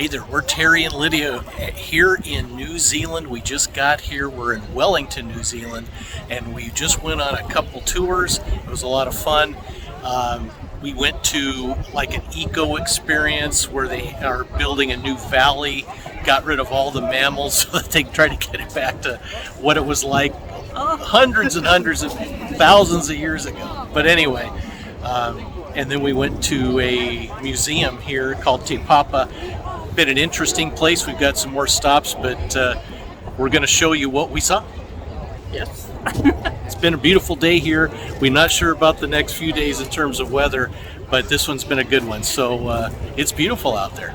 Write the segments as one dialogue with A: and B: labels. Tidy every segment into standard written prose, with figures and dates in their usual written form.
A: Hey there, we're Terry and Lydia here in New Zealand. We just got here. We're in Wellington, New Zealand, and we just went on a couple tours. It was a lot of fun. We went to like an eco experience where they are building a new valley, got rid of all the mammals so that they try to get it back to what it was like hundreds and hundreds of thousands of years ago. But anyway, and then we went to a museum here called Te Papa. Been an interesting place. We've got some more stops, but we're going to show you what we saw.
B: Yes.
A: It's been a beautiful day here. We're not sure about the next few days in terms of weather, but this one's been a good one. So it's beautiful out there.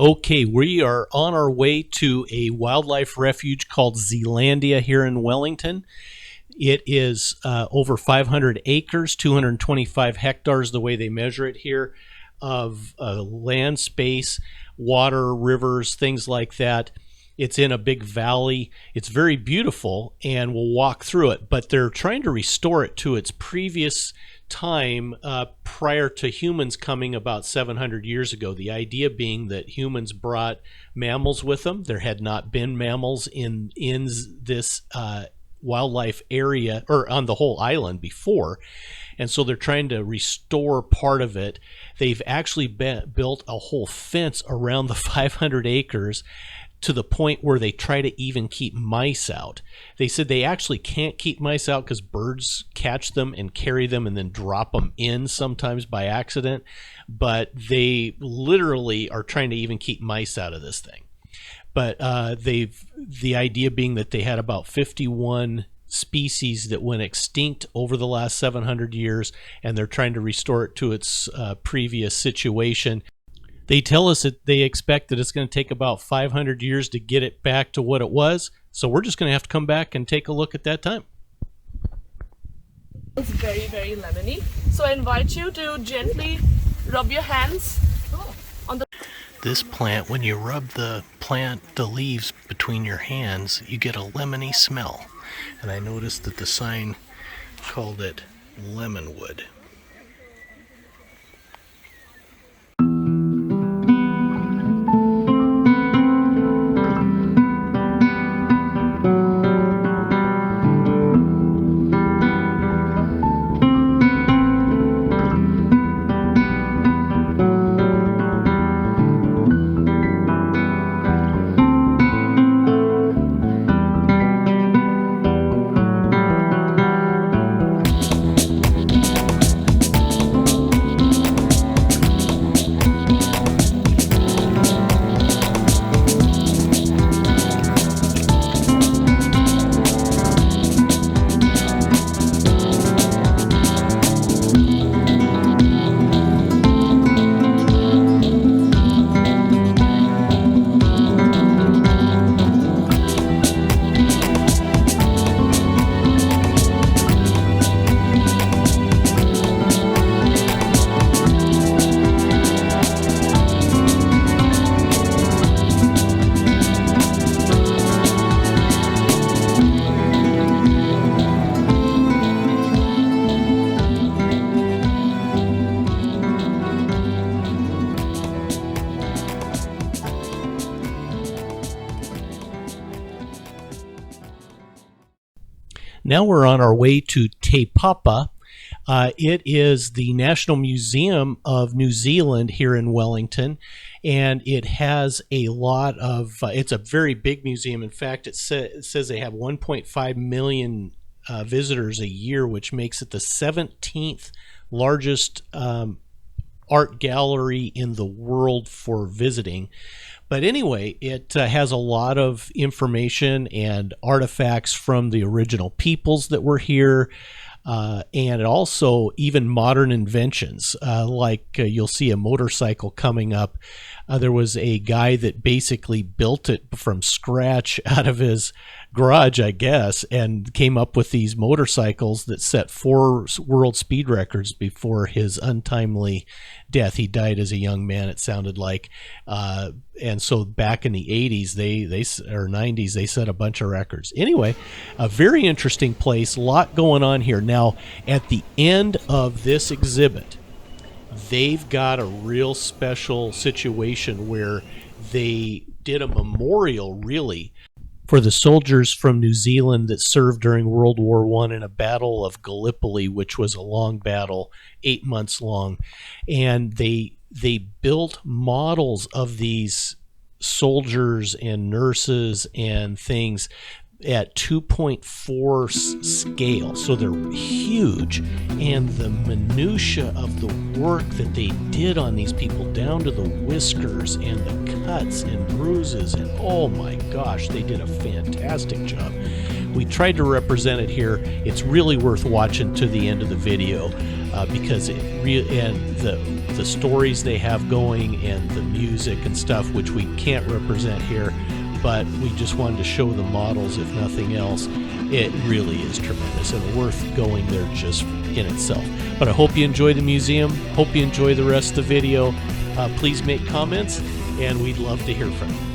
A: Okay, we are on our way to a wildlife refuge called Zealandia here in Wellington. It is over 500 acres, 225 hectares, the way they measure it here, of land space, water, rivers, things like that. It's in a big valley. It's very beautiful, and we'll walk through it, but they're trying to restore it to its previous time prior to humans coming about 700 years ago. The idea being that humans brought mammals with them. There had not been mammals in this wildlife area or on the whole island before, and so they're trying to restore part of it. They've actually built a whole fence around the 500 acres to the point where they try to even keep mice out. They said they actually can't keep mice out because birds catch them and carry them and then drop them in sometimes by accident, but they literally are trying to even keep mice out of this thing. But the idea being that they had about 51 species that went extinct over the last 700 years, and they're trying to restore it to its previous situation. They tell us that they expect that it's going to take about 500 years to get it back to what it was. So we're just going to have to come back and take a look at that time.
B: It's very, very lemony. So I invite you to gently rub your hands on the...
A: This plant, when you rub the leaves between your hands, you get a lemony smell. And I noticed that the sign called it lemonwood. Now we're on our way to Te Papa. It is the National Museum of New Zealand here in Wellington, and it has a lot of, it's a very big museum. In fact, it says they have 1.5 million visitors a year, which makes it the 17th largest art gallery in the world for visiting. But anyway, it has a lot of information and artifacts from the original peoples that were here. And also even modern inventions, like you'll see a motorcycle coming up. There was a guy that basically built it from scratch out of his garage, I guess, and came up with these motorcycles that set 4 world speed records before his untimely death. He died as a young man, it sounded like. And so back in the 80s, or 90s, they set a bunch of records. Anyway, a very interesting place, a lot going on here. Now, at the end of this exhibit, they've got a real special situation where they did a memorial, really, for the soldiers from New Zealand that served during World War I in a battle of Gallipoli, which was a long battle, 8 months long. And they built models of these soldiers and nurses and things at 2.4 scale, so they're huge, and the minutia of the work that they did on these people, down to the whiskers and the cuts and bruises, and oh my gosh, they did a fantastic job. We tried to represent it here. It's really worth watching to the end of the video, because the stories they have going and the music and stuff, which we can't represent here, but we just wanted to show the models, if nothing else. It really is tremendous and worth going there just in itself. But I hope you enjoy the museum. Hope you enjoy the rest of the video. Please make comments, and we'd love to hear from you.